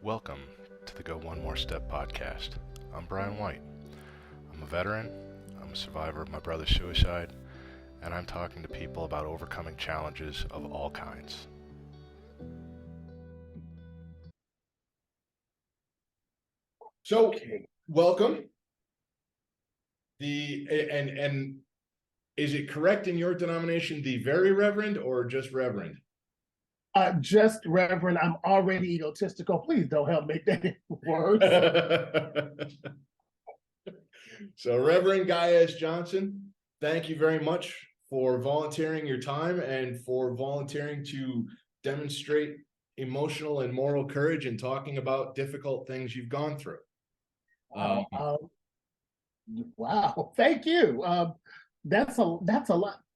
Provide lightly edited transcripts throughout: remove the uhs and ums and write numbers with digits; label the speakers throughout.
Speaker 1: Welcome to the Go One More Step podcast. I'm Brian White. I'm a veteran, I'm a survivor of my brother's suicide, and I'm talking to people about overcoming challenges of all kinds.
Speaker 2: So, welcome. And is it correct in your denomination, the very reverend or just reverend?
Speaker 3: Just Reverend. I'm already egotistical. Please don't help make that worse.
Speaker 2: So, Reverend Guy S. Johnson, thank you very much for volunteering your time and for volunteering to demonstrate emotional and moral courage and talking about difficult things you've gone through.
Speaker 3: Wow, thank you. That's a lot.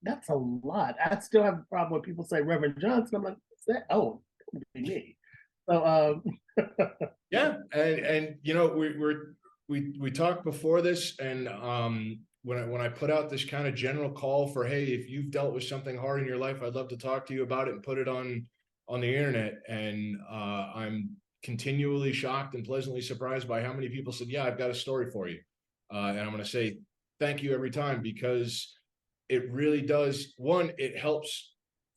Speaker 3: That's a lot. I still have a problem when people say Reverend Johnson. I'm like, what's that? Oh, that would be me. So
Speaker 2: yeah, and you know, we talked before this, and when I put out this kind of general call for, hey, if you've dealt with something hard in your life, I'd love to talk to you about it and put it on the internet. And I'm continually shocked and pleasantly surprised by how many people said, yeah, I've got a story for you. And I'm going to say thank you every time, because it really does. One, it helps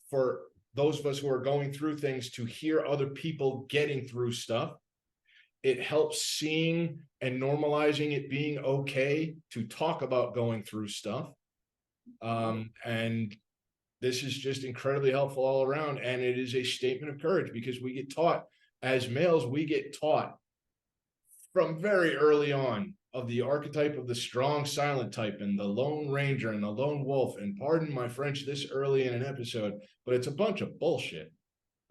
Speaker 2: for those of us who are going through things to hear other people getting through stuff. It helps seeing and normalizing it being okay to talk about going through stuff. And this is just incredibly helpful all around. And it is a statement of courage, because we get taught as males, we get taught from very early on of the archetype of the strong silent type and the lone ranger and the lone wolf. And pardon my French this early in an episode, but it's a bunch of bullshit.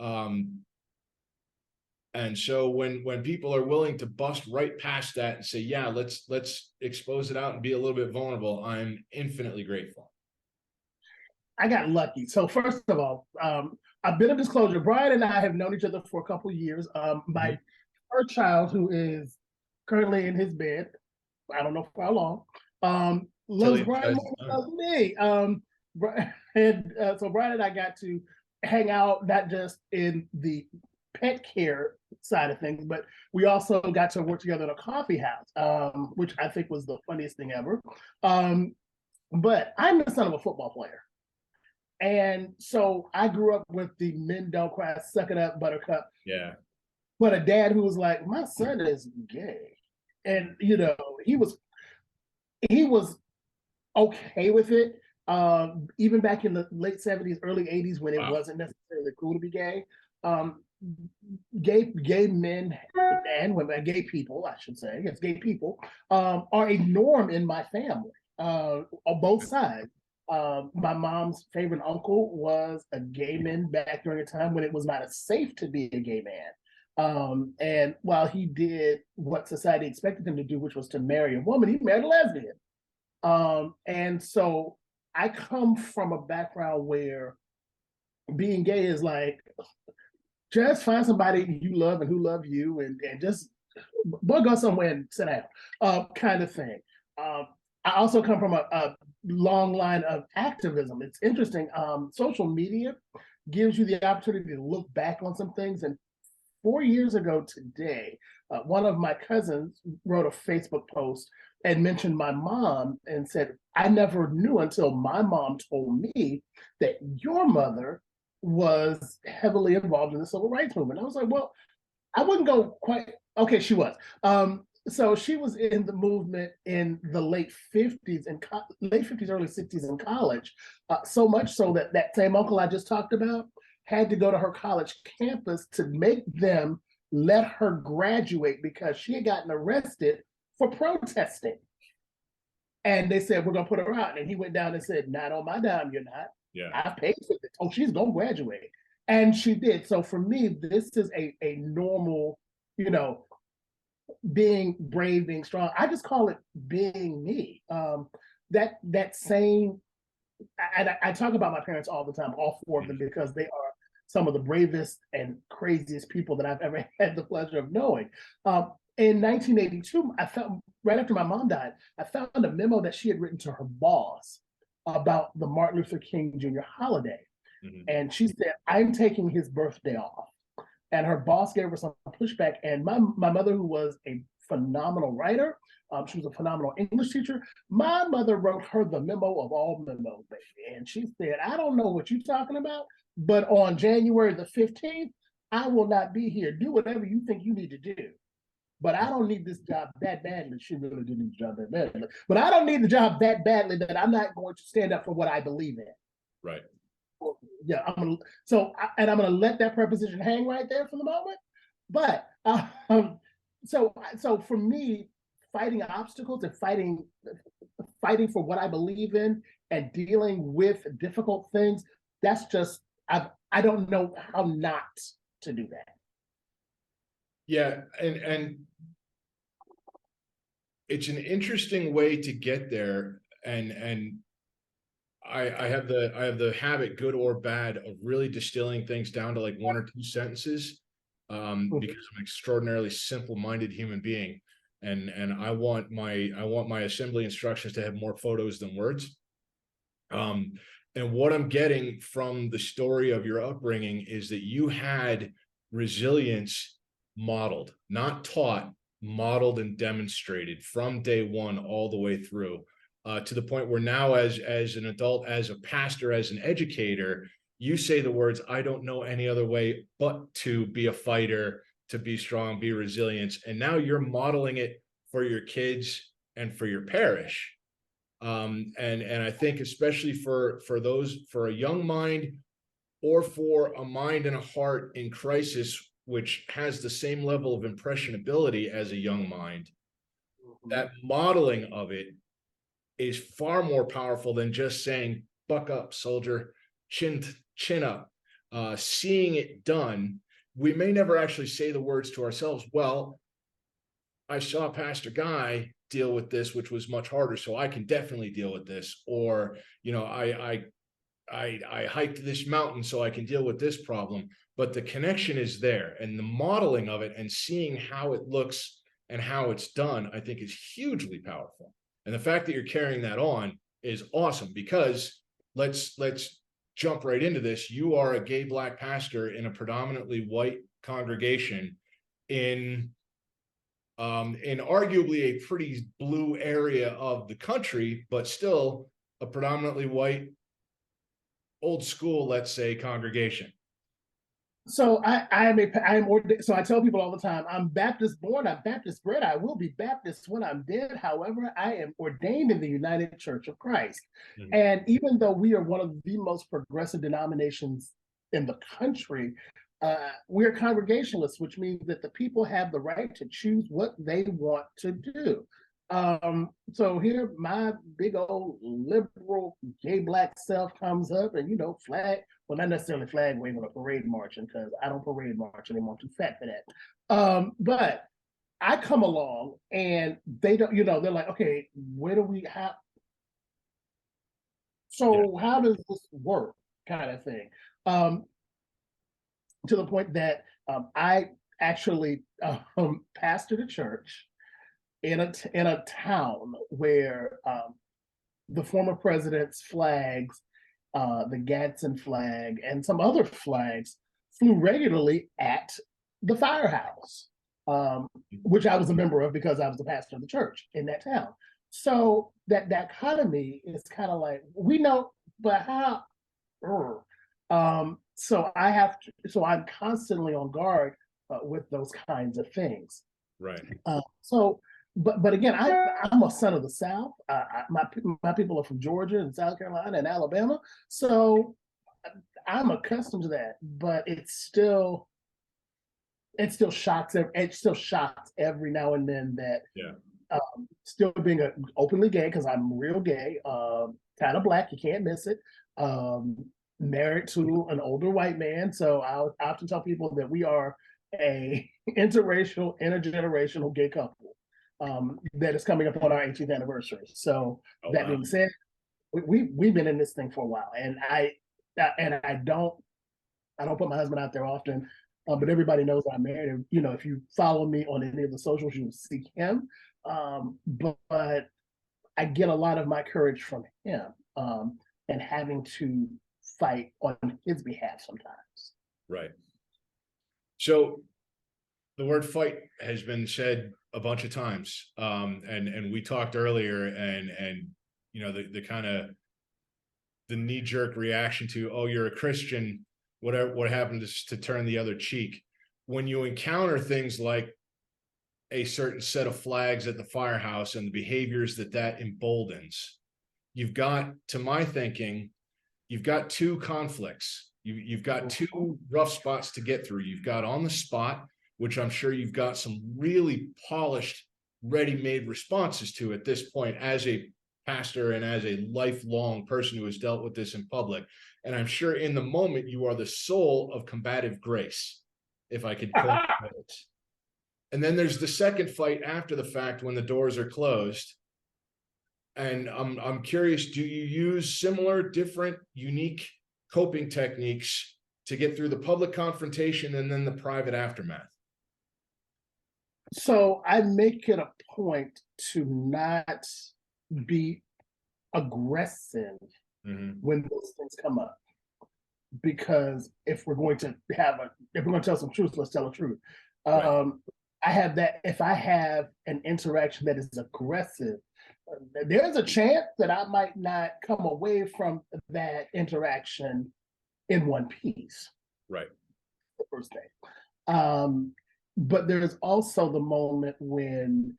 Speaker 2: And so when people are willing to bust right past that and say, yeah, let's expose it out and be a little bit vulnerable, I'm infinitely grateful.
Speaker 3: I got lucky. So first of all, a bit of disclosure. Brian and I have known each other for a couple of years. My first child, who is currently in his bed, I don't know for how long, loves Brian more than loves me. So Brian and I got to hang out, not just in the pet care side of things, but we also got to work together in a coffee house, which I think was the funniest thing ever. But I'm the son of a football player. And so I grew up with the men don't cry, suck it up, buttercup.
Speaker 2: Yeah.
Speaker 3: But a dad who was like, my son is gay. And, you know, he was okay with it. Even back in the late 70s, early 80s, when it wasn't necessarily cool to be gay. Gay men and women, gay people, I should say, yes, gay people are a norm in my family on both sides. My mom's favorite uncle was a gay man back during a time when it was not as safe to be a gay man. And while he did what society expected him to do, which was to marry a woman, he married a lesbian. And so I come from a background where being gay is like, just find somebody you love and who love you, and just go somewhere and sit down, kind of thing. I also come from a long line of activism. It's interesting. Social media gives you the opportunity to look back on some things. And 4 years ago today, one of my cousins wrote a Facebook post and mentioned my mom and said, I never knew until my mom told me that your mother was heavily involved in the civil rights movement. I was like, well, I wouldn't go quite, okay, she was. So she was in the movement in the late 50s, early 60s in college, so much so that that same uncle I just talked about had to go to her college campus to make them let her graduate because she had gotten arrested for protesting. And they said, we're going to put her out. And he went down and said, not on my dime, you're not.
Speaker 2: Yeah.
Speaker 3: I paid for it. Oh, she's going to graduate. And she did. So for me, this is a normal, you know, being brave, being strong. I just call it being me. That same, I talk about my parents all the time, all four of them, because they are some of the bravest and craziest people that I've ever had the pleasure of knowing. In 1982, I found, right after my mom died, I found a memo that she had written to her boss about the Martin Luther King Jr. holiday. And she said, I'm taking his birthday off. and her boss gave her some pushback. And my mother, who was a phenomenal writer, she was a phenomenal English teacher. My mother wrote her the memo of all memos, baby. And she said, I don't know what you're talking about, but on January the 15th, I will not be here. Do whatever you think you need to do. But I don't need this job that badly. She really didn't need the job that badly. But I don't need the job that badly that I'm not going to stand up for what I believe in.
Speaker 2: Right.
Speaker 3: Yeah, I'm gonna let that preposition hang right there for the moment. But so for me, fighting obstacles and fighting for what I believe in and dealing with difficult things, that's just I don't know how not to do that.
Speaker 2: Yeah, and it's an interesting way to get there, and I have the habit, good or bad, of really distilling things down to like one or two sentences, because I'm an extraordinarily simple-minded human being, and I want my assembly instructions to have more photos than words. And what I'm getting from the story of your upbringing is that you had resilience modeled, not taught, modeled and demonstrated from day one all the way through, to the point where now, as an adult, as a pastor, as an educator, you say the words, I don't know any other way but to be a fighter, to be strong, be resilient. And now you're modeling it for your kids and for your parish. And I think especially for a young mind, or for a mind and a heart in crisis, which has the same level of impressionability as a young mind, that modeling of it is far more powerful than just saying, buck up, soldier, chin up. Seeing it done, we may never actually say the words to ourselves, well, I saw Pastor Guy deal with this, which was much harder, so I can definitely deal with this. Or, I hiked this mountain, so I can deal with this problem. But the connection is there, and the modeling of it and seeing how it looks and how it's done, I think, is hugely powerful. And the fact that you're carrying that on is awesome, because let's jump right into this. You are a gay Black pastor in a predominantly white congregation in arguably a pretty blue area of the country, but still a predominantly white, old school, let's say, congregation.
Speaker 3: So I'm ordained. So I tell people all the time, I'm Baptist born, I'm Baptist bred, I will be Baptist when I'm dead. However, I am ordained in the United Church of Christ. Mm-hmm. And even though we are one of the most progressive denominations in the country, we're Congregationalists, which means that the people have the right to choose what they want to do. So here my big old liberal gay Black self comes up and, flag, well, not necessarily flag waving or parade marching, because I don't parade march anymore. I'm too fat for that. But I come along and they don't, they're like, okay, where do we have? So how does this work, kind of thing? To the point that I actually pastored a church in a town where the former president's flags, the Gadsden flag, and some other flags flew regularly at the firehouse, which I was a member of because I was the pastor of the church in that town. So that dichotomy is kind of like, we know, but how? So I'm constantly on guard with those kinds of things.
Speaker 2: Right.
Speaker 3: But again, I'm a son of the South. My people are from Georgia and South Carolina and Alabama, so I'm accustomed to that. But it still shocks. It still shocks every now and then that still being openly gay, because I'm real gay, kind of Black. You can't miss it. Married to an older white man, so I often tell people that we are a interracial, intergenerational gay couple. That is coming up on our 18th anniversary. So being said, we've been in this thing for a while, and I don't put my husband out there often, but everybody knows I'm married. And, if you follow me on any of the socials, you will see him. But I get a lot of my courage from him, and having to fight on his behalf sometimes.
Speaker 2: Right. So the word fight has been said a bunch of times. And we talked earlier, and you know, the kind of the knee-jerk reaction to, oh, you're a Christian, whatever, what happened is to turn the other cheek. When you encounter things like a certain set of flags at the firehouse and the behaviors that emboldens, you've got, to my thinking, you've got two conflicts. You've got two rough spots to get through. You've got on the spot, which I'm sure you've got some really polished, ready-made responses to at this point as a pastor and as a lifelong person who has dealt with this in public. And I'm sure in the moment you are the soul of combative grace, if I could coin it. And then there's the second fight after the fact when the doors are closed. And I'm curious, do you use similar, different, unique coping techniques to get through the public confrontation and then the private aftermath?
Speaker 3: So I make it a point to not be aggressive when those things come up. Because if we're going to tell some truth, let's tell the truth.
Speaker 2: Right.
Speaker 3: I have that, if I have an interaction that is aggressive, there's a chance that I might not come away from that interaction in one piece.
Speaker 2: Right.
Speaker 3: The first thing. But there's also the moment when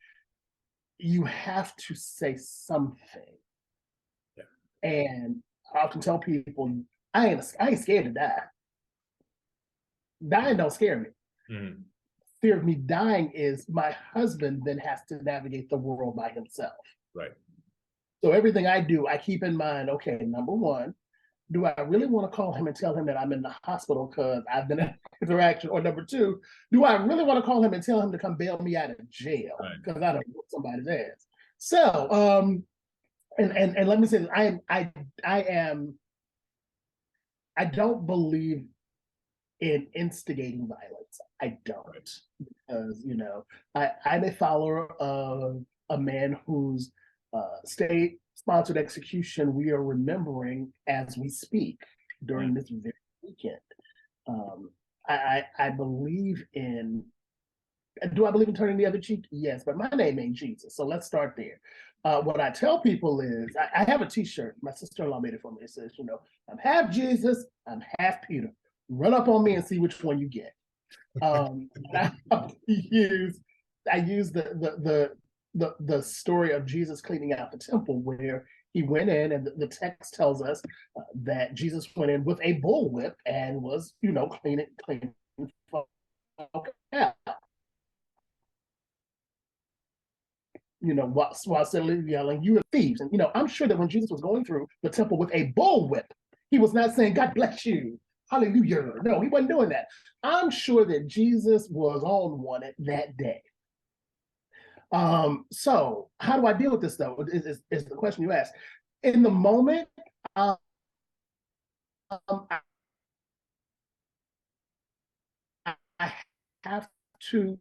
Speaker 3: you have to say something. Yeah. And I often tell people, I ain't scared to die. Dying don't scare me. Fear of me dying is my husband then has to navigate the world by himself.
Speaker 2: Right.
Speaker 3: So everything I do, I keep in mind, okay, number one, do I really want to call him and tell him that I'm in the hospital because I've been in an interaction? Or number two, do I really want to call him and tell him to come bail me out of jail because I don't want somebody's ass? So, and let me say, I don't believe in instigating violence. I don't, because, you know, I'm a follower of a man whose state-sponsored execution we are remembering as we speak during this very weekend. I believe in, do I believe in turning the other cheek? Yes, but my name ain't Jesus, so let's start there. What I tell people is, I have a t-shirt, my sister-in-law made it for me. It says, you know, I'm half Jesus, I'm half Peter. Run up on me and see which one you get. I use the story of Jesus cleaning out the temple, where he went in, and the text tells us that Jesus went in with a bullwhip and was, you know, cleaning out. You know, while still yelling, "You are thieves!" And you know, I'm sure that when Jesus was going through the temple with a bullwhip, he was not saying, "God bless you, hallelujah." No, he wasn't doing that. I'm sure that Jesus was on one that day. So how do I deal with this though? Is the question you asked. In the moment, I have to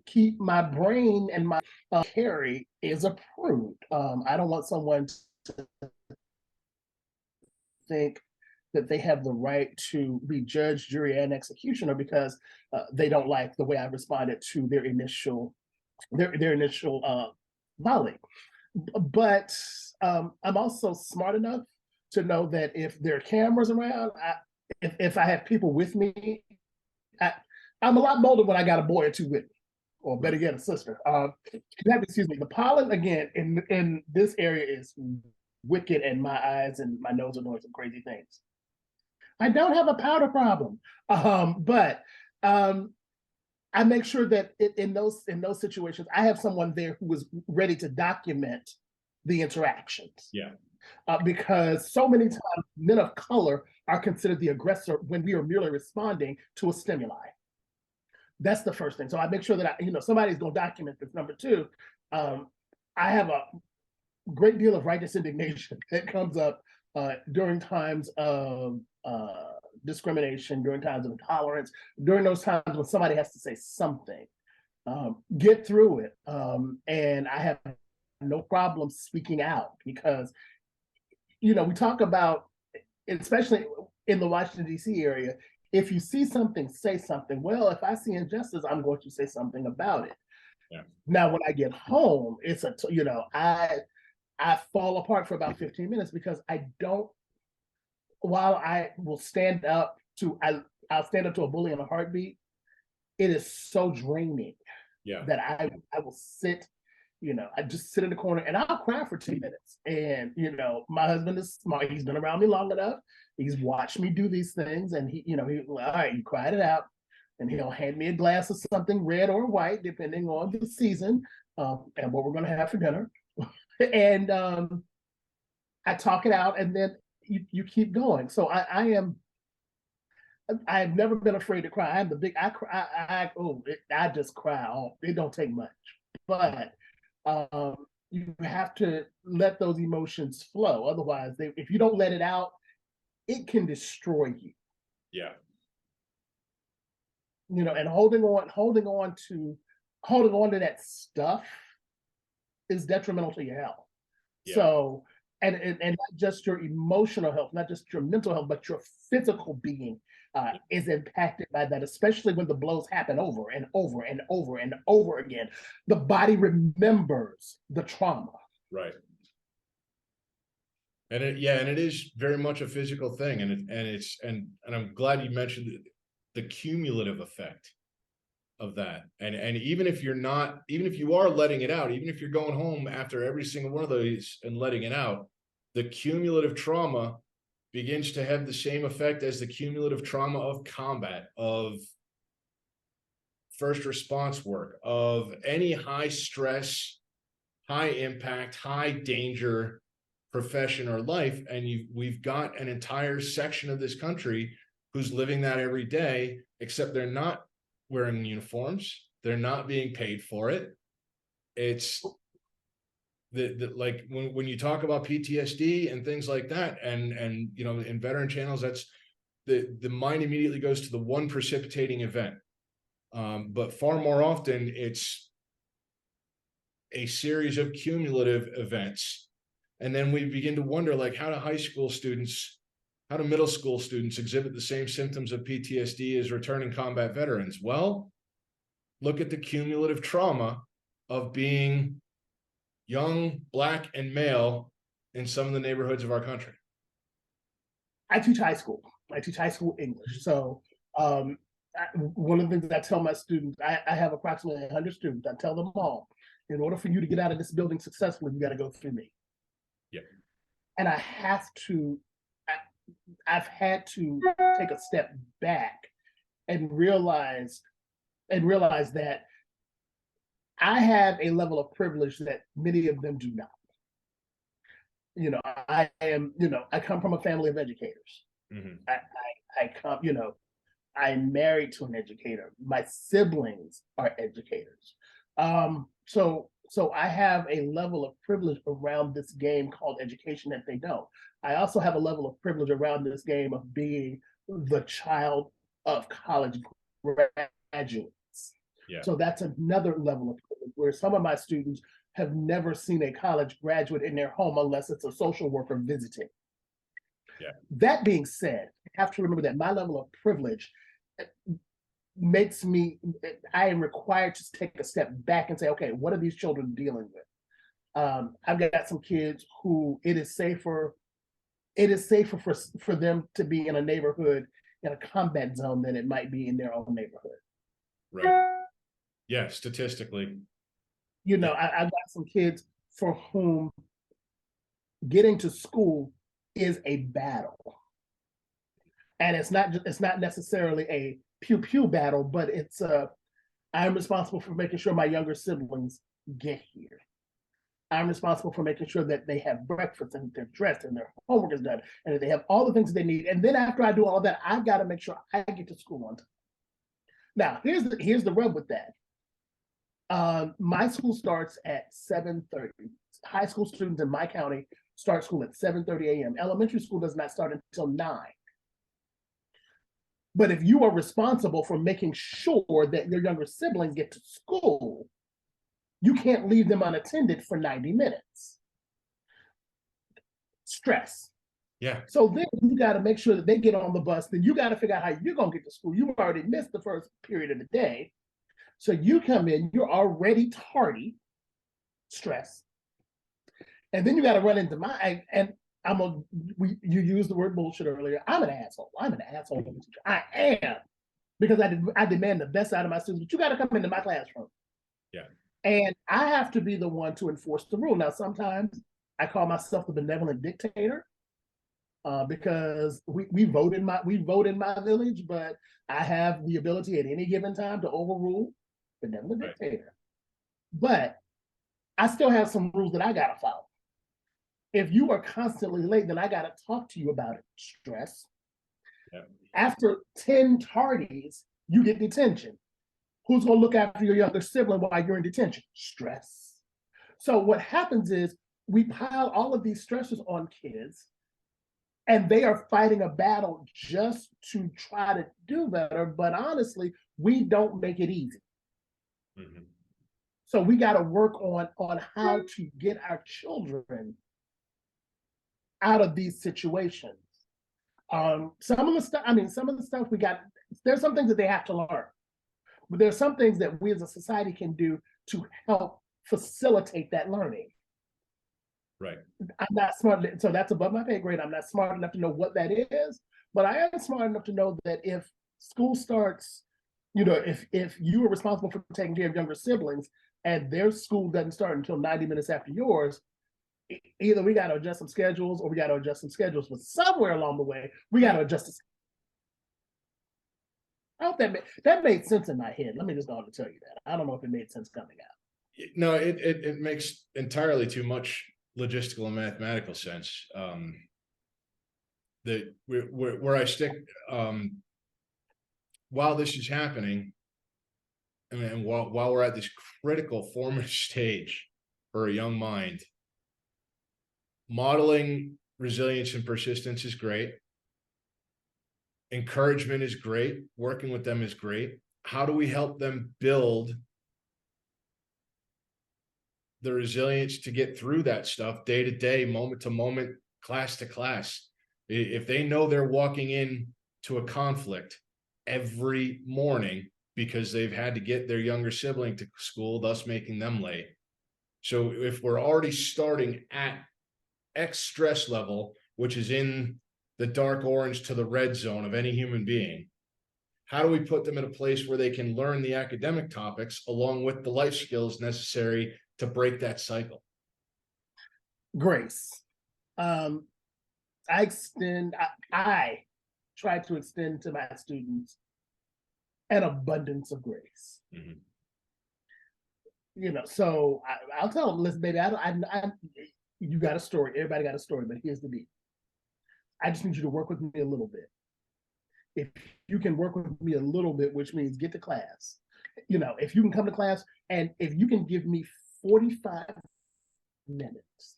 Speaker 3: keep my brain and my carry is approved. I don't want someone to think that they have the right to be judge, jury, and executioner because they don't like the way I responded to their initial volley. But I'm also smart enough to know that if there are cameras around, if I have people with me, I'm a lot bolder when I got a boy or two with me, or better yet, a sister. Excuse me. The pollen again in this area is wicked, and my eyes and my nose are doing some crazy things. I don't have a powder problem, but I make sure that in those situations, I have someone there who is ready to document the interactions.
Speaker 2: Yeah.
Speaker 3: Because so many times men of color are considered the aggressor when we are merely responding to a stimuli. That's the first thing. So I make sure that somebody's going to document this. Number two, I have a great deal of righteous indignation that comes up during times of discrimination, during times of intolerance, during those times when somebody has to say something. Get through it. And I have no problem speaking out because, we talk about, especially in the Washington, D.C. area, If you see something, say something. Well, if I see injustice, I'm going to say something about it.
Speaker 2: Yeah.
Speaker 3: Now, when I get home, it's I fall apart for about 15 minutes because I don't. While I will stand up to, I'll stand up to a bully in a heartbeat. It is so draining.
Speaker 2: Yeah.
Speaker 3: That I will sit. I just sit in the corner and I'll cry for 2 minutes. And my husband is smart. He's been around me long enough. He's watched me do these things, and he all right, you cried it out, and he'll hand me a glass of something red or white, depending on the season, and what we're going to have for dinner. And I talk it out, and then you keep going. So I've never been afraid to cry. I'm the big. I cry. I just cry. It don't take much, but you have to let those emotions flow. Otherwise, if you don't let it out, it can destroy you.
Speaker 2: Yeah.
Speaker 3: And holding on to that stuff is detrimental to your health. Yeah. So, and not just your emotional health, not just your mental health, but your physical being is impacted by that, especially when the blows happen over and over and over and over again. The body remembers the trauma.
Speaker 2: Right. And it is very much a physical thing, and I'm glad you mentioned the cumulative effect of that. And even if you are letting it out, even if you're going home after every single one of those and letting it out, the cumulative trauma begins to have the same effect as the cumulative trauma of combat, of first response work, of any high stress, high impact, high danger profession or life. And we've got an entire section of this country who's living that every day, except they're not wearing uniforms. They're not being paid for it. It's like when you talk about PTSD and things like that, and in veteran channels, that's the mind immediately goes to the one precipitating event. But far more often, it's a series of cumulative events. And then we begin to wonder, like, how do middle school students exhibit the same symptoms of PTSD as returning combat veterans? Well, look at the cumulative trauma of being young, Black, and male in some of the neighborhoods of our country.
Speaker 3: I teach high school. English. So one of the things I tell my students, I have approximately 100 students. I tell them all, in order for you to get out of this building successfully, you got to go through me.
Speaker 2: Yeah.
Speaker 3: And I've had to take a step back and realize that I have a level of privilege that many of them do not. I come from a family of educators. Mm-hmm. I'm married to an educator. My siblings are educators. So I have a level of privilege around this game called education that they don't. I also have a level of privilege around this game of being the child of college graduates. Yeah. So that's another level of privilege, where some of my students have never seen a college graduate in their home unless it's a social worker visiting. Yeah. That being said, I have to remember that my level of privilege I am required to take a step back and say, okay, what are these children dealing with? I've got some kids who it is safer for them to be in a neighborhood in a combat zone than it might be in their own neighborhood.
Speaker 2: Right. Yeah, statistically.
Speaker 3: I've got some kids for whom getting to school is a battle. And it's not necessarily a pew-pew battle, but it's I'm responsible for making sure my younger siblings get here. I'm responsible for making sure that they have breakfast and they're dressed and their homework is done and that they have all the things they need. And then after I do all that, I've got to make sure I get to school on time. Now, here's the rub with that. My school starts at 7:30. High school students in my county start school at 7:30 a.m. Elementary school does not start until 9. But if you are responsible for making sure that your younger siblings get to school, you can't leave them unattended for 90 minutes. Stress.
Speaker 2: Yeah.
Speaker 3: So then you got to make sure that they get on the bus. Then you got to figure out how you're going to get to school. You already missed the first period of the day. So you come in, you're already tardy, stress. And then you got to run into and you used the word bullshit earlier. I'm an asshole. I'm an asshole teacher. I am, because I demand the best out of my students, but you got to come into my classroom.
Speaker 2: Yeah.
Speaker 3: And I have to be the one to enforce the rule. Now, sometimes I call myself the benevolent dictator, because we vote in my village, but I have the ability at any given time to overrule the benevolent dictator. But I still have some rules that I got to follow. If you are constantly late, then I got to talk to you about it. Stress.
Speaker 2: Yeah.
Speaker 3: After 10 tardies, you get detention. Who's going to look after your younger sibling while you're in detention? Stress. So what happens is we pile all of these stresses on kids, and they are fighting a battle just to try to do better. But honestly, we don't make it easy. Mm-hmm. So we got to work on how to get our children out of these situations. Some of the stuff we got, there's some things that they have to learn, but there's some things that we as a society can do to help facilitate that learning.
Speaker 2: Right.
Speaker 3: I'm not smart, so that's above my pay grade. I'm not smart enough to know what that is, but I am smart enough to know that if school starts, if you are responsible for taking care of younger siblings and their school doesn't start until 90 minutes after yours, either we got to adjust some schedules or we got to adjust some schedules, but somewhere along the way, we got to adjust the. I hope that made sense in my head. Let me just go on to tell you that. I don't know if it made sense coming out.
Speaker 2: No, it makes entirely too much logistical and mathematical sense. That where I stick, while this is happening, and while we're at this critical formative stage for a young mind, modeling resilience and persistence is great. Encouragement is great. Working with them is great. How do we help them build the resilience to get through that stuff day to day, moment to moment, class to class? If they know they're walking in to a conflict every morning because they've had to get their younger sibling to school, thus making them late. So if we're already starting at X stress level, which is in the dark orange to the red zone of any human being, how do we put them in a place where they can learn the academic topics along with the life skills necessary to break that cycle?
Speaker 3: Grace. I try to extend to my students an abundance of grace. Mm-hmm. So I'll tell them, listen, baby, you got a story. Everybody got a story, but here's the deal. I just need you to work with me a little bit. If you can work with me a little bit, which means get to class, if you can come to class and if you can give me 45 minutes,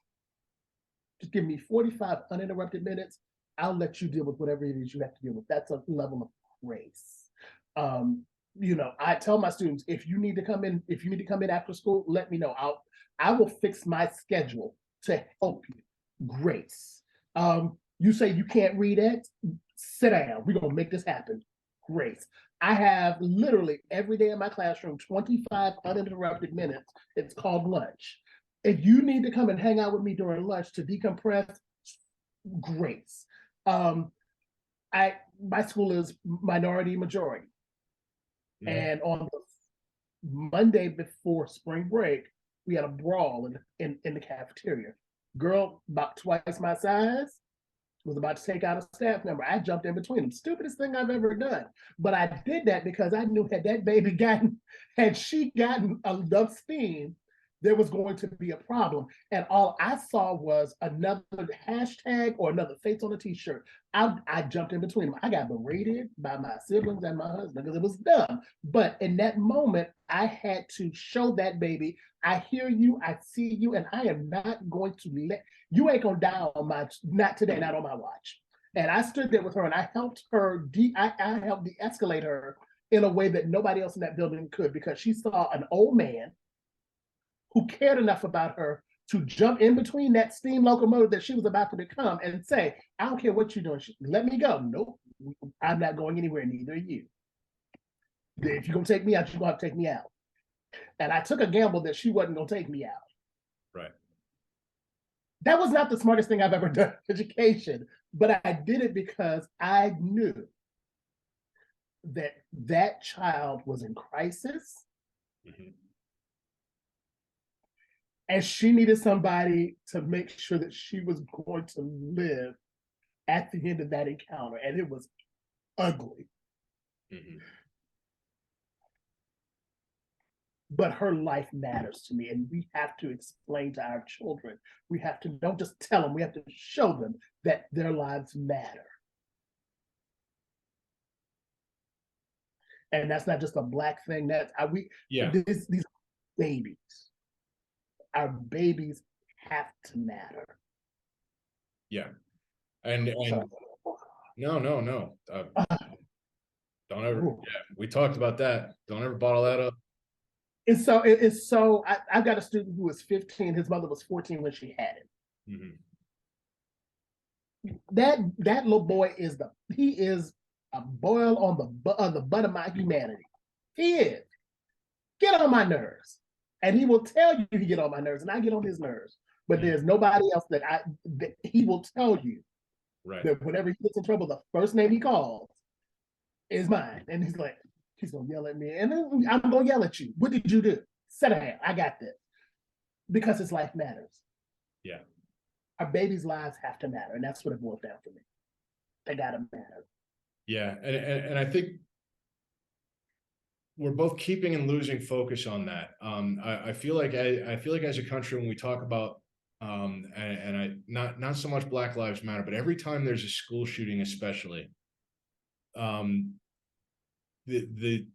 Speaker 3: just give me 45 uninterrupted minutes, I'll let you deal with whatever it is you have to deal with. That's a level of grace. I tell my students, if you need to come in after school, let me know. I will fix my schedule to help you. Grace. You say you can't read it? Sit down. We're gonna make this happen. Grace. I have literally every day in my classroom 25 uninterrupted minutes. It's called lunch. If you need to come and hang out with me during lunch to decompress, grace. My school is minority majority. Yeah. And on the Monday before spring break, we had a brawl in the cafeteria. Girl about twice my size was about to take out a staff member. I jumped in between them. Stupidest thing I've ever done. But I did that because I knew had she gotten enough steam, there was going to be a problem. And all I saw was another hashtag or another face on a t-shirt. I jumped in between them. I got berated by my siblings and my husband because it was dumb. But in that moment, I had to show that baby, I hear you, I see you, and I am not going to you ain't gonna die on not today, not on my watch. And I stood there with her and I helped her, I helped de-escalate her in a way that nobody else in that building could, because she saw an old man who cared enough about her to jump in between that steam locomotive that she was about to become and say, I don't care what you're doing, let me go. Nope, I'm not going anywhere, neither are you. If you're going to take me out, you're going to have to take me out. And I took a gamble that she wasn't going to take me out.
Speaker 2: Right.
Speaker 3: That was not the smartest thing I've ever done in education, but I did it because I knew that that child was in crisis.
Speaker 2: Mm-hmm.
Speaker 3: And she needed somebody to make sure that she was going to live at the end of that encounter. And it was ugly.
Speaker 2: Mm-hmm.
Speaker 3: But her life matters to me. And we have to explain to our children. We have to, don't just tell them, we have to show them that their lives matter. And that's not just a Black thing. These babies. Our babies have to matter.
Speaker 2: Yeah. And no. Don't ever, we talked about that. Don't ever bottle that up.
Speaker 3: It's so I've got a student who was 15. His mother was 14 when she had him. Mm-hmm. That little boy he is a boil on the butt of my humanity. He is. Get on my nerves. And he will tell you he get on my nerves, and I get on his nerves. But there's nobody else that he will tell you that whenever he gets in trouble, the first name he calls is mine. And he's like, he's gonna yell at me, and then I'm gonna yell at you. What did you do? Sit down. I got this. Because his life matters.
Speaker 2: Yeah.
Speaker 3: Our babies' lives have to matter, and that's what it boils down for me. They gotta matter.
Speaker 2: Yeah, and I think we're both keeping and losing focus on that. I feel like as a country, when we talk about not so much Black Lives Matter, but every time there's a school shooting, especially, the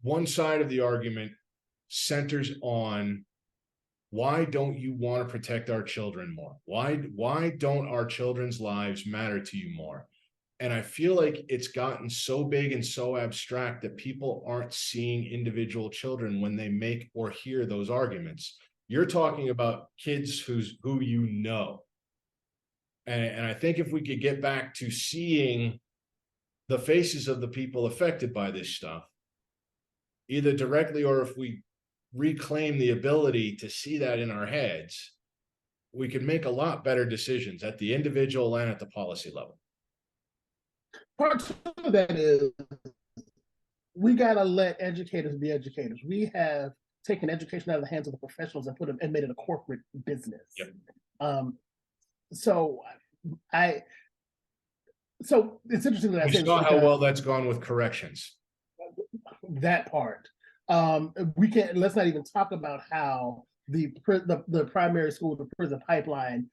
Speaker 2: one side of the argument centers on, why don't you want to protect our children more? Why don't our children's lives matter to you more? And I feel like it's gotten so big and so abstract that people aren't seeing individual children when they make or hear those arguments. You're talking about kids who you know. And I think if we could get back to seeing the faces of the people affected by this stuff, either directly or if we reclaim the ability to see that in our heads, we can make a lot better decisions at the individual and at the policy level.
Speaker 3: Part two of that is we got to let educators be educators. We have taken education out of the hands of the professionals and made it a corporate business. Yep. So it's interesting that I say
Speaker 2: saw how well that's gone with corrections.
Speaker 3: That part. Let's not even talk about how the primary school to prison pipeline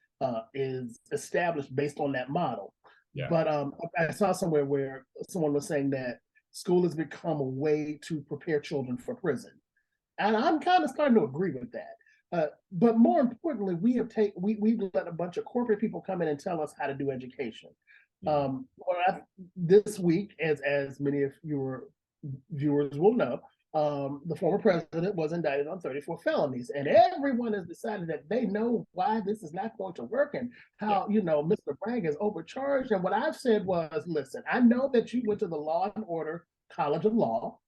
Speaker 3: is established based on that model. Yeah. But I saw somewhere where someone was saying that school has become a way to prepare children for prison. And I'm kind of starting to agree with that. But more importantly, we've let a bunch of corporate people come in and tell us how to do education. This week, as many of your viewers will know, the former president was indicted on 34 felonies, and everyone has decided that they know why this is not going to work and how, Mr. Bragg is overcharged. And what I've said was, listen, I know that you went to the Law and Order College of Law,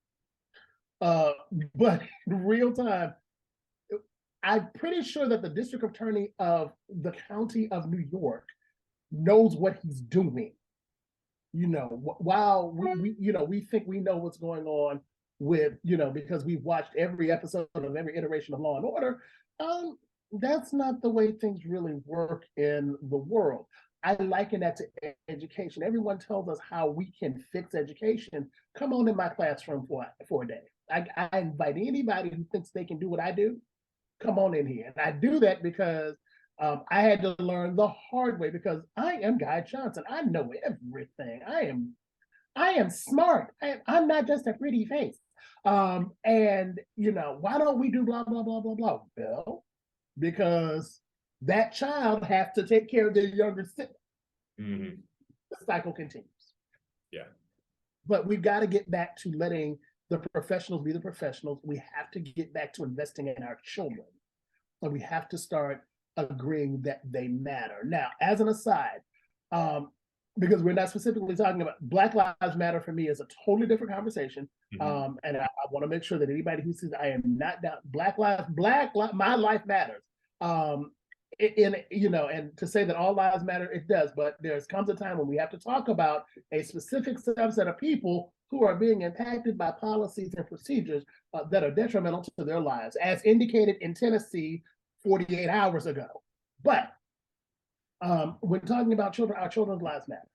Speaker 3: but in real time, I'm pretty sure that the district attorney of the county of New York knows what he's doing. While we think we know what's going on with, because we've watched every episode of every iteration of Law and Order, that's not the way things really work in the world. I liken that to education. Everyone tells us how we can fix education. Come on in my classroom for a day. I invite anybody who thinks they can do what I do, come on in here. And I do that because I had to learn the hard way, because I am Guy Johnson. I know everything. I am smart. I'm not just a pretty face. And why don't we do blah, blah, blah, blah, blah? Well, because that child has to take care of their younger sibling. Mm-hmm. The cycle continues.
Speaker 2: Yeah.
Speaker 3: But we've got to get back to letting the professionals be the professionals. We have to get back to investing in our children. and we have to start agreeing that they matter. Now, as an aside, because we're not specifically talking about Black Lives Matter, for me is a totally different conversation. And I want to make sure that anybody who says I am not down, my life matters. And to say that all lives matter, it does, but there's comes a time when we have to talk about a specific subset of people who are being impacted by policies and procedures that are detrimental to their lives, as indicated in Tennessee 48 hours ago. But when talking about children, our children's lives matter,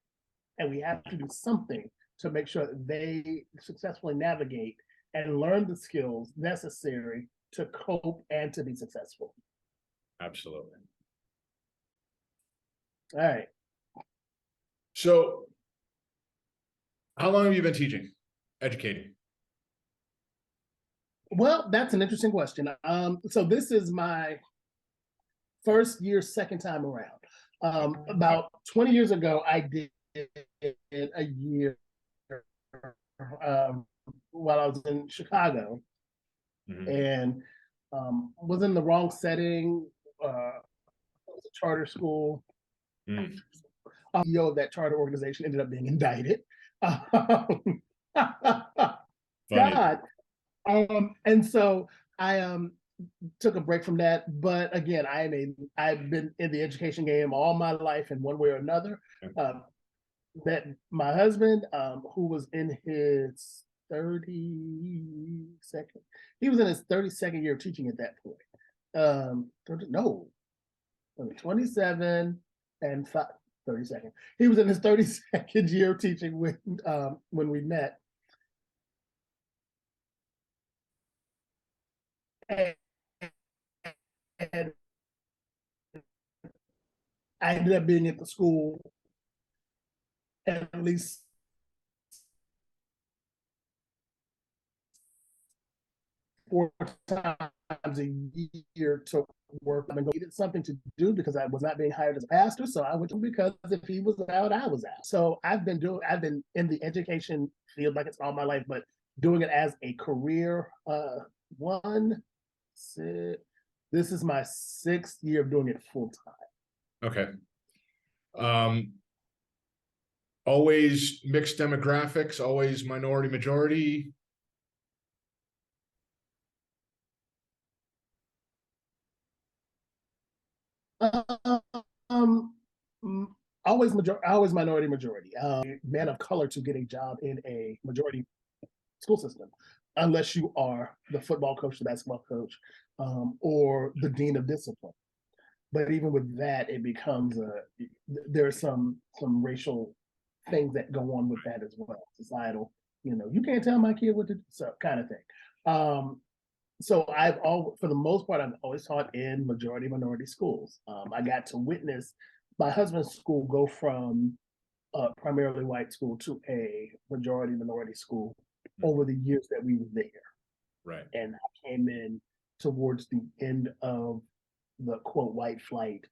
Speaker 3: and we have to do something to make sure that they successfully navigate and learn the skills necessary to cope and to be successful.
Speaker 2: Absolutely.
Speaker 3: All right.
Speaker 2: So, how long have you been teaching, educating?
Speaker 3: Well, that's an interesting question. So this is my first year, second time around. About 20 years ago, I did a year while I was in Chicago, and was in the wrong setting. It was a charter school. CEO of that charter organization ended up being indicted. God. And so I took a break from that. But again, I've been in the education game all my life in one way or another. That my husband, who was in his 32nd year of teaching at that point. 27 and 32nd. He was in his 32nd year of teaching when we met. And I ended up being at the school at least 4 times a year to work. I needed something to do because I was not being hired as a pastor. So I went to him because if he was out, I was out. So I've been in the education field like it's all my life, but doing it as a career. This is my 6th year of doing it full time.
Speaker 2: Okay. Always mixed demographics, always minority majority.
Speaker 3: Always minority majority. Man of color to get a job in a majority school system, unless you are the football coach, the basketball coach, or the dean of discipline. But even with that, it becomes there's some racial things that go on with that as well. Societal, you can't tell my kid what to do, so kind of thing. So for the most part, I've always taught in majority minority schools. I got to witness my husband's school go from a primarily white school to a majority minority school over the years that we were there.
Speaker 2: Right.
Speaker 3: And I came in towards the end of the quote white flight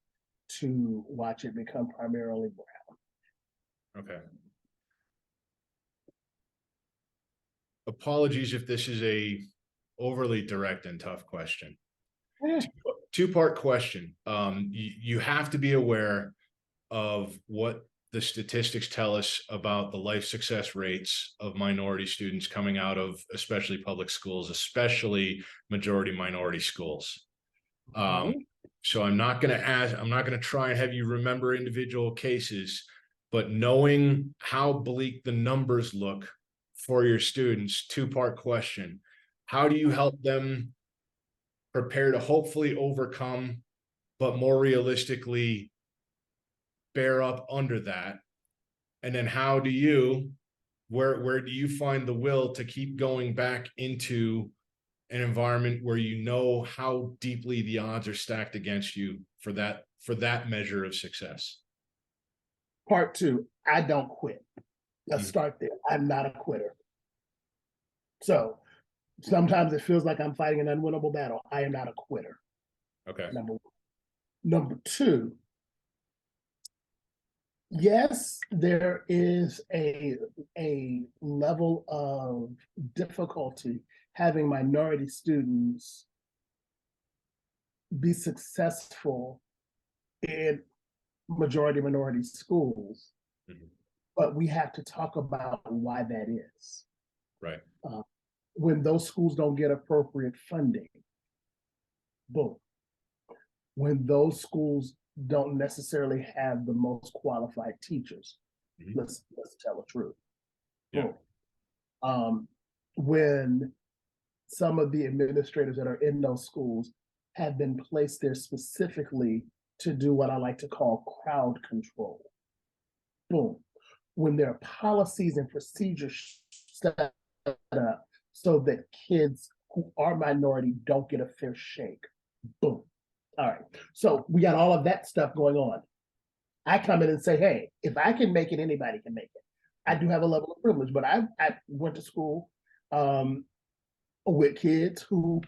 Speaker 3: to watch it become primarily brown.
Speaker 2: Okay. Apologies if this is a overly direct and tough question. Two-part question. You have to be aware of what the statistics tell us about the life success rates of minority students coming out of especially public schools, especially majority minority schools. So I'm not going to try and have you remember individual cases, but knowing how bleak the numbers look for your students, two-part question. How do you help them prepare to hopefully overcome, but more realistically bear up under that? And then where do you find the will to keep going back into an environment where you know how deeply the odds are stacked against you for that measure of success?
Speaker 3: Part 2, I don't quit. Let's start there. I'm not a quitter. So sometimes it feels like I'm fighting an unwinnable battle. I am not a quitter.
Speaker 2: Okay.
Speaker 3: Number 1. Number 2, yes, there is a level of difficulty having minority students be successful in majority minority schools, but we have to talk about why that is.
Speaker 2: Right.
Speaker 3: When those schools don't get appropriate funding, boom. When those schools don't necessarily have the most qualified teachers, let's tell the truth.
Speaker 2: Yeah.
Speaker 3: When some of the administrators that are in those schools have been placed there specifically to do what I like to call crowd control. Boom. When there are policies and procedures set up so that kids who are minority don't get a fair shake. Boom. All right. So we got all of that stuff going on. I come in and say, hey, if I can make it, anybody can make it. I do have a level of privilege, but I went to school with kids who,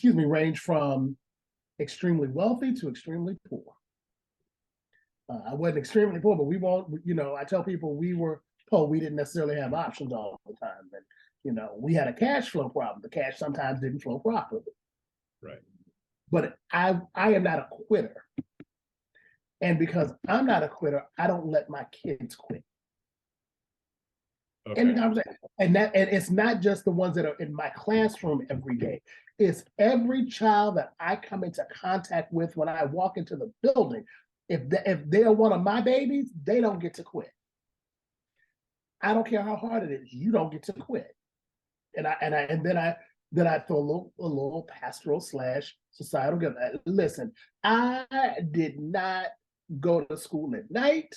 Speaker 3: range from extremely wealthy to extremely poor. I wasn't extremely poor, but we won't, I tell people we were poor. We didn't necessarily have options all the time. And, we had a cash flow problem. The cash sometimes didn't flow properly.
Speaker 2: Right.
Speaker 3: But I am not a quitter. And because I'm not a quitter, I don't let my kids quit.
Speaker 2: Okay.
Speaker 3: And it's not just the ones that are in my classroom every day. It's every child that I come into contact with when I walk into the building. If they're one of my babies, they don't get to quit. I don't care how hard it is. You don't get to quit. And then I throw a little pastoral / societal gift. Listen, I did not go to school at night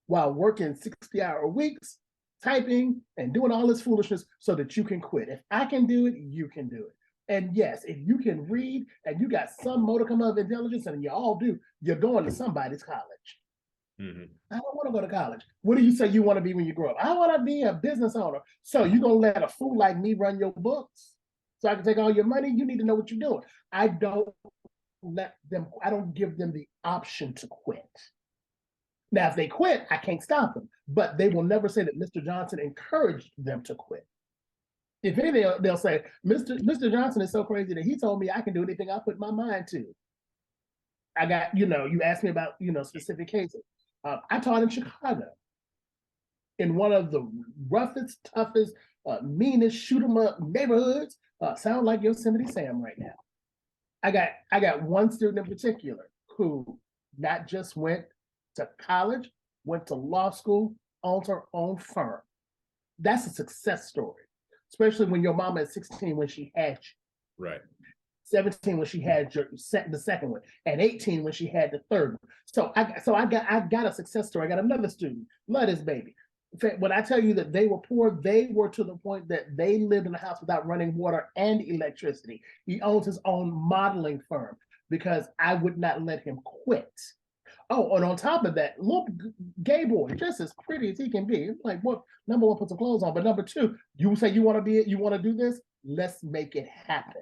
Speaker 3: while working 60-hour weeks, typing and doing all this foolishness so that you can quit. If I can do it, you can do it. And yes, if you can read and you got some modicum of intelligence, and you all do, you're going to somebody's college. I don't want to go to college. What do you say you want to be when you grow up? I want to be a business owner. So you're going to let a fool like me run your books so I can take all your money? You need to know what you're doing. I don't give them the option to quit. Now, if they quit, I can't stop them, but they will never say that Mr. Johnson encouraged them to quit. If anything, they'll say, Mr. Johnson is so crazy that he told me I can do anything I put my mind to. I got, you asked me about, specific cases. I taught in Chicago, in one of the roughest, toughest, meanest shoot 'em up neighborhoods. Sound like Yosemite Sam right now. I got one student in particular who not just went to college, went to law school, owns her own firm. That's a success story, especially when your mama is 16 when she had you.
Speaker 2: Right.
Speaker 3: 17 when she had the second one, and 18 when she had the third one. So I got a success story. I got another student, love this baby. When I tell you that they were poor, they were to the point that they lived in a house without running water and electricity. He owns his own modeling firm because I would not let him quit. Oh, and on top of that, look, gay boy, just as pretty as he can be. It's like, what? Number one, put some clothes on, but number two, you say you want to do this. Let's make it happen.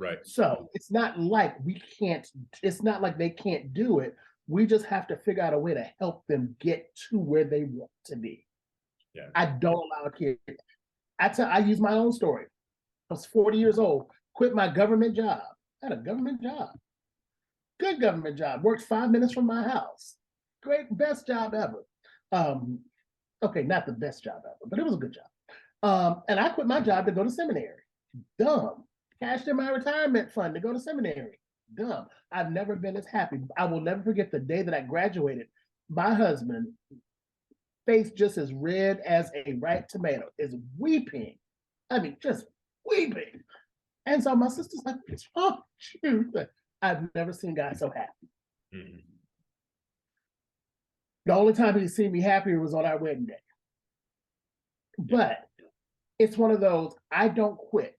Speaker 2: Right.
Speaker 3: So it's not like it's not like they can't do it. We just have to figure out a way to help them get to where they want to be.
Speaker 2: Yeah.
Speaker 3: I don't allow a kid. I use my own story. I was 40 years old, quit my government job. I had a government job. Good government job. Worked 5 minutes from my house. Great, best job ever. Okay, not the best job ever, but it was a good job. And I quit my job to go to seminary. Dumb. Cashed in my retirement fund to go to seminary. Dumb. I've never been as happy. I will never forget the day that I graduated. My husband, face just as red as a ripe tomato, is weeping. I mean, just weeping. And so my sister's like, what's wrong with you? I've never seen God so happy.
Speaker 2: Mm-hmm.
Speaker 3: The only time he's seen me happier was on our wedding day. But it's one of those, I don't quit.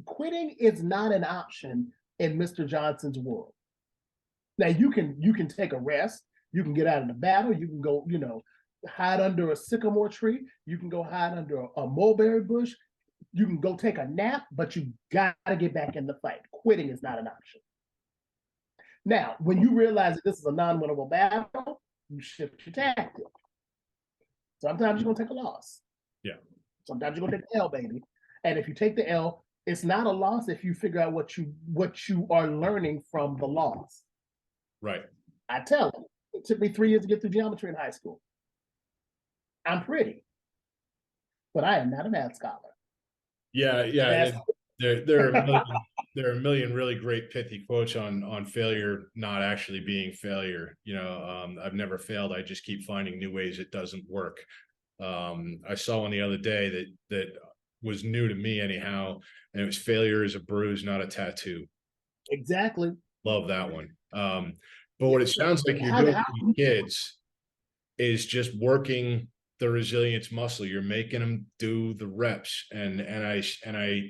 Speaker 3: Quitting is not an option in Mr. Johnson's world. Now you can take a rest, you can get out of the battle, you can go, hide under a sycamore tree, you can go hide under a mulberry bush, you can go take a nap, but you gotta get back in the fight. Quitting is not an option. Now, when you realize that this is a non-winnable battle, you shift your tactic. Sometimes you're gonna take a loss.
Speaker 2: Yeah.
Speaker 3: Sometimes you're gonna take the L, baby. And if you take the L, It's not a loss if you figure out what you are learning from the loss.
Speaker 2: Right.
Speaker 3: I tell them, it took me 3 years to get through geometry in high school. I'm pretty, but I am not a math scholar.
Speaker 2: Yeah, yeah. There are a million really great pithy quotes on failure not actually being failure. I've never failed. I just keep finding new ways it doesn't work. I saw one the other day that was new to me anyhow, and it was failure is a bruise, not a tattoo.
Speaker 3: Exactly.
Speaker 2: Love that one. But what it sounds like you're doing with your kids is just working the resilience muscle. You're making them do the reps, and I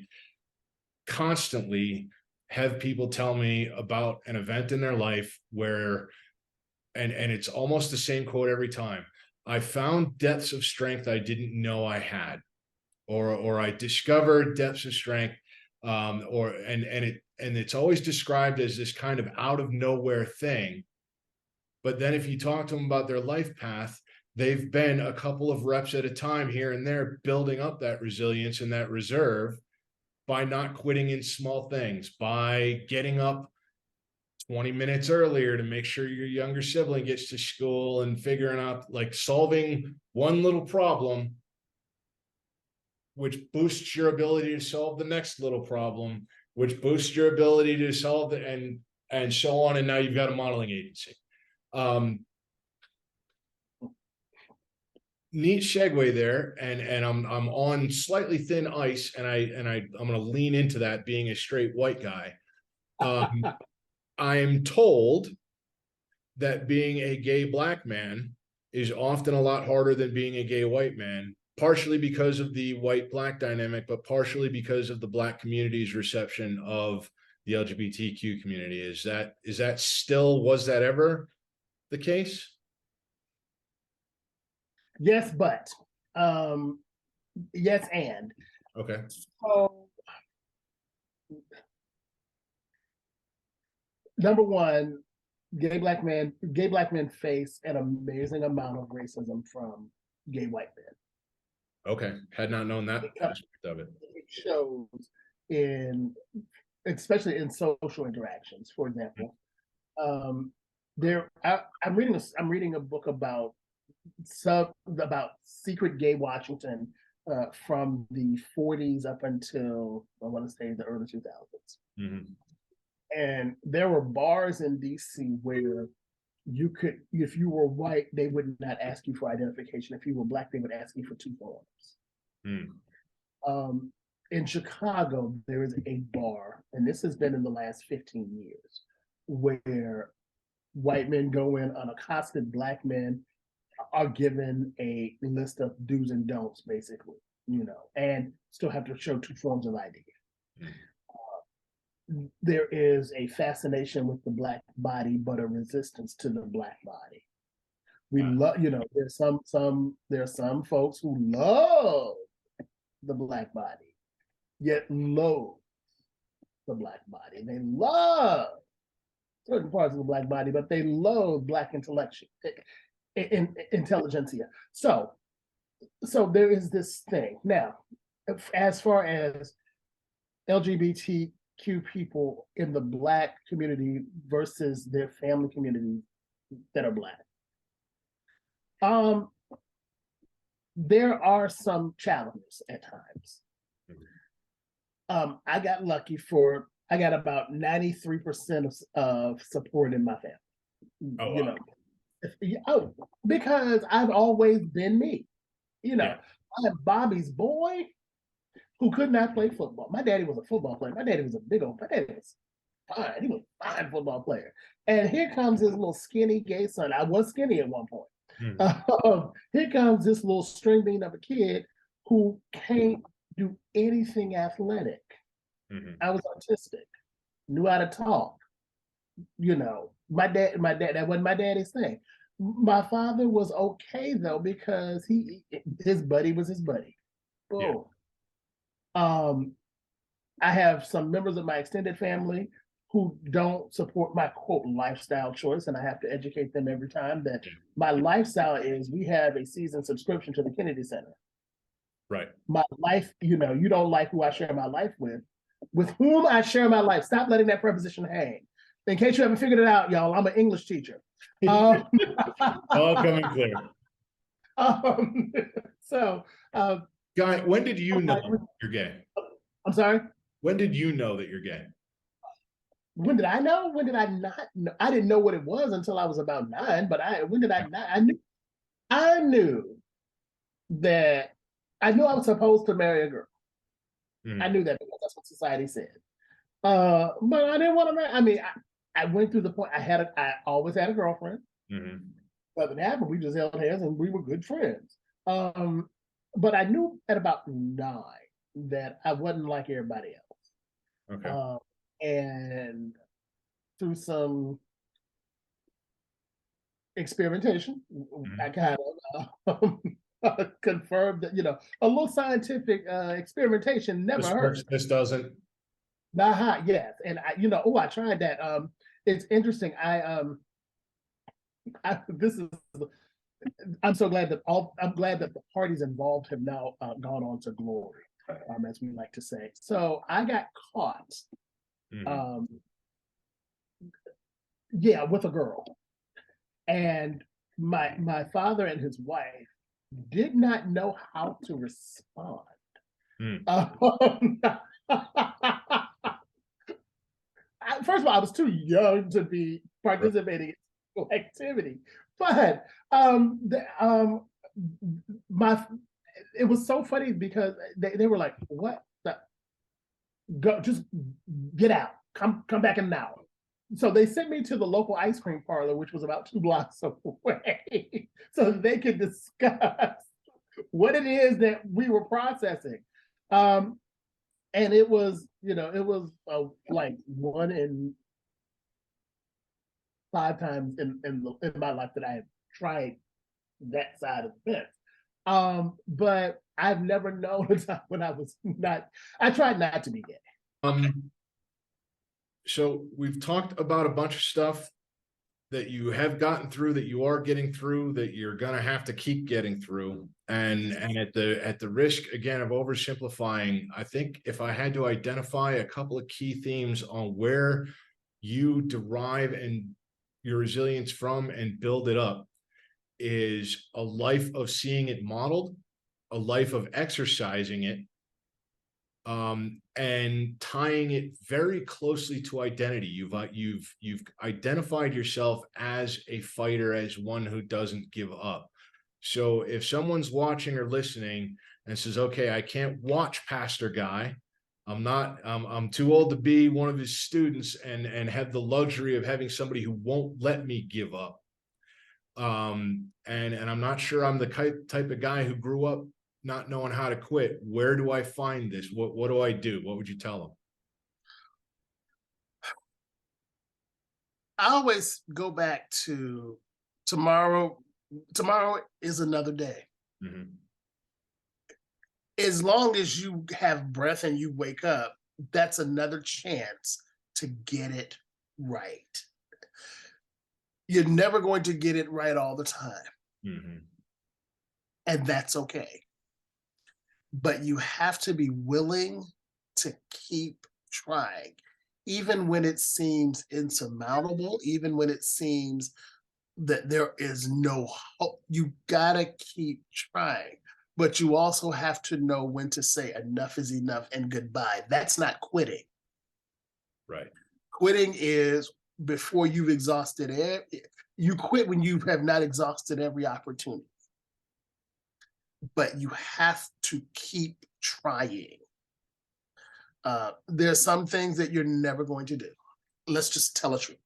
Speaker 2: constantly have people tell me about an event in their life where, and it's almost the same quote every time. I found depths of strength I didn't know I had, or I discovered depths of strength, and it's always described as this kind of out of nowhere thing. But then if you talk to them about their life path, they've been a couple of reps at a time here and there, building up that resilience and that reserve by not quitting in small things, by getting up 20 minutes earlier to make sure your younger sibling gets to school, and figuring out, like, solving one little problem, which boosts your ability to solve the next little problem, which boosts your ability to solve and so on. And now you've got a modeling agency. Neat segue there, and I'm on slightly thin ice, and I'm going to lean into that, being a straight white guy. I am told that being a gay black man is often a lot harder than being a gay white man, partially because of the white black dynamic, but partially because of the black community's reception of the LGBTQ community. Is that still, was that ever the case?
Speaker 3: Yes, but yes, and
Speaker 2: okay.
Speaker 3: So, number one, gay black men face an amazing amount of racism from gay white men.
Speaker 2: Okay, had not known that aspect of it.
Speaker 3: It shows especially in social interactions. For example, I'm reading a book about secret gay Washington from the 40s up until, I want to say, the early 2000s.
Speaker 2: Mm-hmm.
Speaker 3: And there were bars in DC where you could, if you were white, they would not ask you for identification. If you were black, they would ask you for 2 forms. In Chicago, there is a bar, and this has been in the last 15 years, where white men go in unaccosted, black men are given a list of do's and don'ts, basically, and still have to show 2 forms of ID. There is a fascination with the black body, but a resistance to the black body. We love, there's some folks who love the black body, yet loathe the black body. They love certain parts of the black body, but they loathe black intelligentsia. So there is this thing. Now, as far as LGBTQ people in the black community versus their family community that are black, there are some challenges at times. I got lucky I got about 93% of support in my family. Because I've always been me. I have Bobby's boy who could not play football. My daddy was a football player. My daddy was my daddy was fine. He was a fine football player. And here comes his little skinny gay son. I was skinny at one point. Here comes this little string bean of a kid who can't do anything athletic. I was autistic, knew how to talk. My dad, that wasn't my daddy's thing. My father was okay though, because his buddy was his buddy. Boom. Yeah. I have some members of my extended family who don't support my quote lifestyle choice, and I have to educate them every time that my lifestyle is we have a season subscription to the Kennedy Center.
Speaker 2: Right.
Speaker 3: My life, you don't like who I share my life with. with whom I share my life. Stop letting that preposition hang. In case you haven't figured it out, y'all, I'm an English teacher.
Speaker 2: All coming clear.
Speaker 3: So,
Speaker 2: Guy, when did you know you're gay?
Speaker 3: I'm sorry?
Speaker 2: When did you know that you're gay?
Speaker 3: When did I know? When did I not know? I didn't know what it was until I was about 9, but when did I not? I knew that I knew I was supposed to marry a girl. I knew that because that's what society said. But I didn't want to marry. I mean, I went through the point. I always had a girlfriend. Nothing happened. We just held hands and we were good friends. But I knew at about 9 that I wasn't like everybody else.
Speaker 2: Okay.
Speaker 3: And through some experimentation, I kind of confirmed that, a little scientific experimentation never hurt.
Speaker 2: This doesn't.
Speaker 3: Yes. And I tried that. It's interesting. I'm so glad that the parties involved have now gone on to glory, as we like to say. So I got caught, with a girl, and my father and his wife did not know how to respond. First of all, I was too young to be participating in activity, but it was so funny because they were like, "What? Go, just get out. Come back in an hour." So they sent me to the local ice cream parlor, which was about 2 blocks away, so they could discuss what it is that we were processing. And it was, like 1 in 5 times in my life that I have tried that side of the fence. But I've never known a time when I tried not to be gay.
Speaker 2: So we've talked about a bunch of stuff that you have gotten through, that you are getting through, that you're gonna have to keep getting through. And at the risk again of oversimplifying, I think if I had to identify a couple of key themes on where you derive and your resilience from and build it up, is a life of seeing it modeled, a life of exercising it, and tying it very closely to identity. You've identified yourself as a fighter, as one who doesn't give up. So if someone's watching or listening and says, "Okay, I can't watch Pastor Guy. I'm too old to be one of his students and have the luxury of having somebody who won't let me give up. And I'm not sure I'm the type of guy who grew up not knowing how to quit. Where do I find this? What do I do?" What would you tell them?
Speaker 3: I always go back to tomorrow. Tomorrow is another day. As long as you have breath and you wake up, that's another chance to get it right. You're never going to get it right all the time. And that's okay. But you have to be willing to keep trying, even when it seems insurmountable, even when it seems that there is no hope. You gotta keep trying, but you also have to know when to say enough is enough and goodbye. That's not quitting.
Speaker 2: Right.
Speaker 3: Quitting is before you've exhausted it. You quit when you have not exhausted every opportunity. But you have to keep trying. There's some things that you're never going to do. Let's just tell the truth.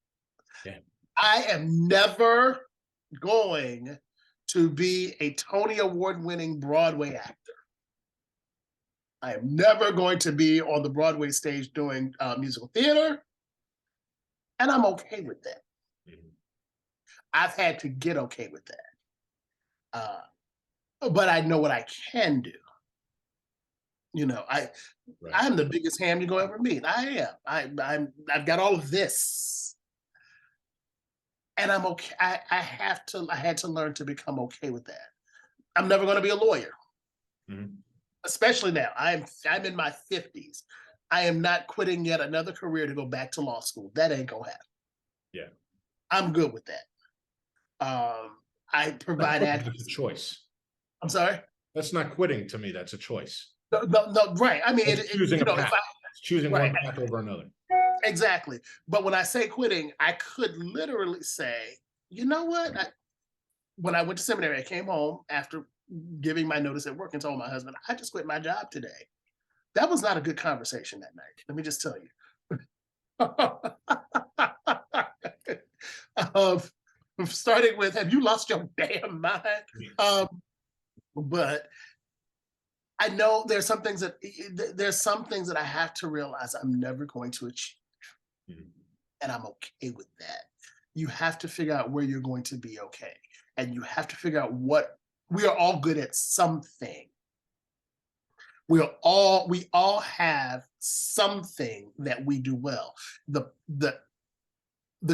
Speaker 2: Yeah.
Speaker 3: I am never going to be a Tony Award-winning Broadway actor. I am never going to be on the Broadway stage doing musical theater, and I'm okay with that. I've had to get okay with that. But I know what I can do. I'm the biggest ham you're gonna ever meet. I am. I've got all of this, and I'm okay. I had to learn to become okay with that. I'm never going to be a lawyer, especially now. I'm in my 50s. I am not quitting yet another career to go back to law school. That ain't gonna happen.
Speaker 2: Yeah.
Speaker 3: I'm good with that. I provide
Speaker 2: That's a choice.
Speaker 3: I'm sorry?
Speaker 2: That's not quitting to me. That's a choice.
Speaker 3: No, right. I mean,
Speaker 2: Choosing a path. Choosing
Speaker 3: right,
Speaker 2: one path over another.
Speaker 3: exactly. But when I say quitting, I could literally say, you know what? When I went to seminary, I came home after giving my notice at work and told my husband, I just quit my job today. That was not a good conversation that night. Let me just tell you. Starting with, have you lost your damn mind? But I know there's some things that I have to realize I'm never going to achieve. And I'm okay with that. You have to figure out where you're going to be okay. And you have to figure out what we are all good at something. We all have something that we do well. The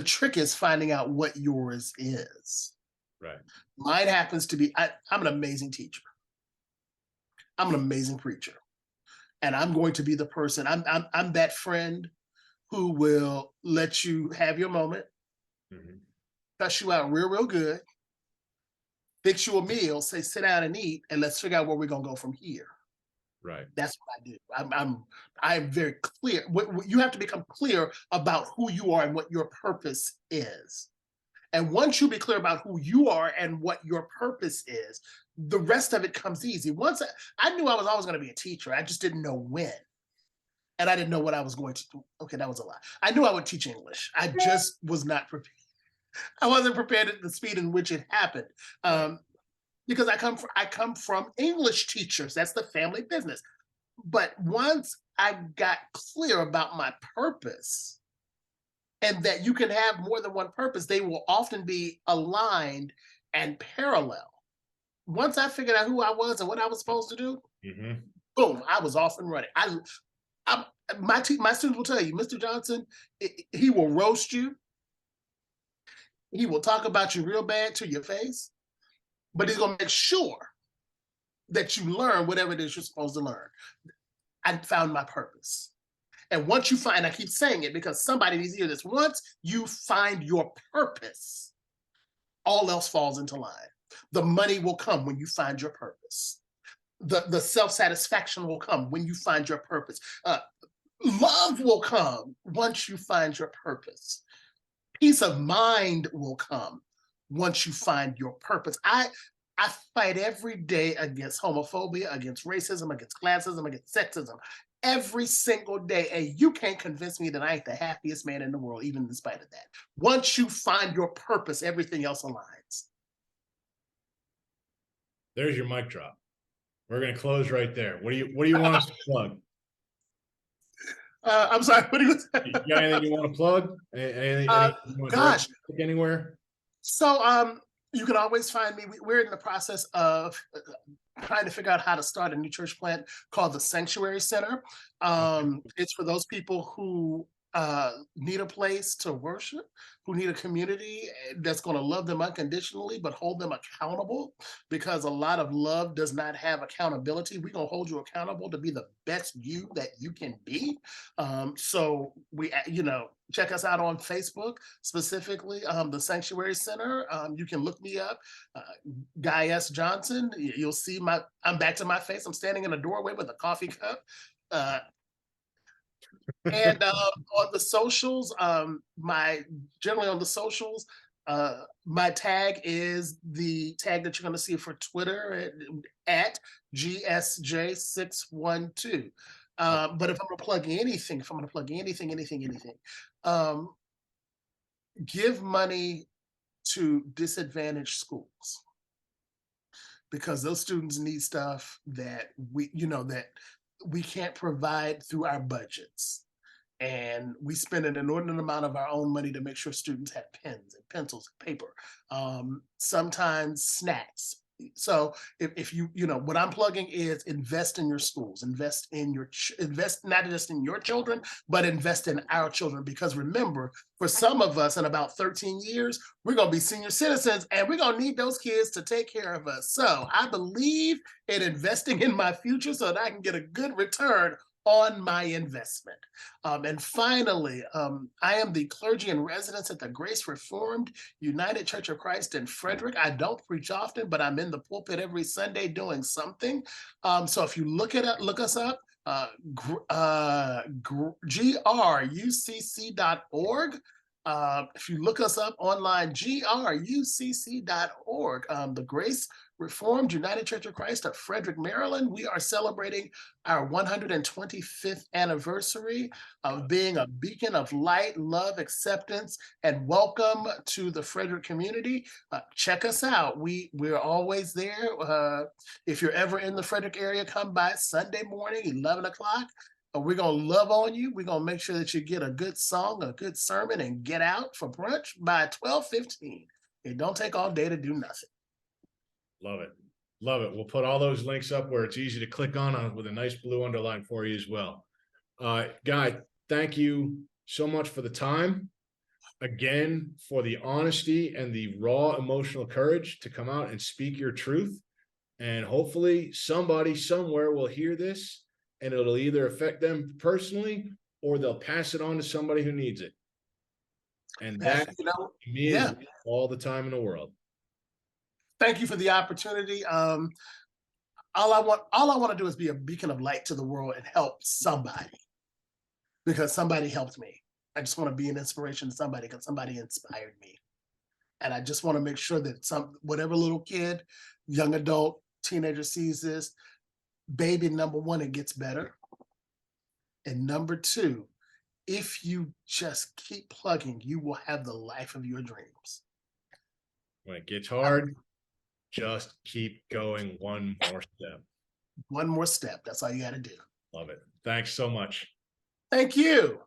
Speaker 3: trick is finding out what yours is.
Speaker 2: Right.
Speaker 3: Mine happens to be, I'm an amazing teacher. I'm an amazing preacher. And I'm going to be the person, I'm that friend who will let you have your moment, cuss you out real good, fix you a meal, say sit down and eat, and let's figure out where we're gonna go from here.
Speaker 2: Right.
Speaker 3: That's what I do. I'm very clear. You have to become clear about who you are and what your purpose is. And once you be clear about who you are and what your purpose is, the rest of it comes easy. Once I knew I was always going to be a teacher, I just didn't know when. And I didn't know what I was going to do. Okay, that was a lie. I knew I would teach English. I just was not prepared. I wasn't prepared at the speed in which it happened. Because I come from English teachers. That's the family business. But once I got clear about my purpose, and that you can have more than one purpose, they will often be aligned and parallel. Once I figured out who I was and what I was supposed to do, boom, I was off and running. My students will tell you, Mr. Johnson, he will roast you. He will talk about you real bad to your face, but he's going to make sure that you learn whatever it is you're supposed to learn. I found my purpose. And once you find, I keep saying it because somebody needs to hear this, once you find your purpose, all else falls into line. The money will come when you find your purpose. The self-satisfaction will come when you find your purpose. Love will come once you find your purpose. Peace of mind will come once you find your purpose. I fight every day against homophobia, against racism, against classism, against sexism, every single day. And you can't convince me that I ain't the happiest man in the world, even in spite of that. Once you find your purpose, everything else aligns.
Speaker 2: There's your mic drop. We're going to close right there. What do you want us to plug?
Speaker 3: I'm sorry. What do you say?
Speaker 2: You got anything you want to plug? Anything you want to anywhere?
Speaker 3: So you can always find me. We're in the process of trying to figure out how to start a new church plant called the Sanctuary Center. It's for those people who need a place to worship, who need a community that's going to love them unconditionally, but hold them accountable, because a lot of love does not have accountability. We're going to hold you accountable to be the best you that you can be. So we, check us out on Facebook, specifically the Sanctuary Center. You can look me up, Guy S. Johnson. You'll see I'm back to my face. I'm standing in a doorway with a coffee cup. And on the socials, generally on the socials, my tag is the tag that you're going to see for Twitter at GSJ612. But if I'm going to plug anything, give money to disadvantaged schools, because those students need stuff that we can't provide through our budgets. And we spend an inordinate amount of our own money to make sure students have pens and pencils and paper, sometimes snacks. So if you what I'm plugging is invest in your schools, invest not just in your children, but invest in our children. Because remember, for some of us in about 13 years, we're going to be senior citizens and we're going to need those kids to take care of us. So I believe in investing in my future so that I can get a good return on my investment. And finally, I am the clergy in residence at the Grace Reformed United Church of Christ in Frederick. I don't preach often, but I'm in the pulpit every Sunday doing something. So if you look us up, grucc.org. If you look us up online, grucc.org. The Grace Reformed United Church of Christ of Frederick, Maryland. We are celebrating our 125th anniversary of being a beacon of light, love, acceptance, and welcome to the Frederick community. Check us out. We're always there. If you're ever in the Frederick area, come by Sunday morning, 11 o'clock. We're going to love on you. We're going to make sure that you get a good song, a good sermon, and get out for brunch by 12:15. It don't take all day to do nothing.
Speaker 2: Love it. Love it. We'll put all those links up where it's easy to click on with a nice blue underline for you as well. Guy, thank you so much for the time. Again, for the honesty and the raw emotional courage to come out and speak your truth. And hopefully somebody somewhere will hear this and it'll either affect them personally or they'll pass it on to somebody who needs it. And that, to me, is all the time in the world.
Speaker 3: Thank you for the opportunity. All I want to do is be a beacon of light to the world and help somebody, because somebody helped me. I just want to be an inspiration to somebody because somebody inspired me. And I just want to make sure that whatever little kid, young adult, teenager sees this, baby, number one, it gets better. And number two, if you just keep plugging, you will have the life of your dreams.
Speaker 2: When it gets hard, just keep going one more step.
Speaker 3: One more step. That's all you got to do.
Speaker 2: Love it. Thanks so much.
Speaker 3: Thank you.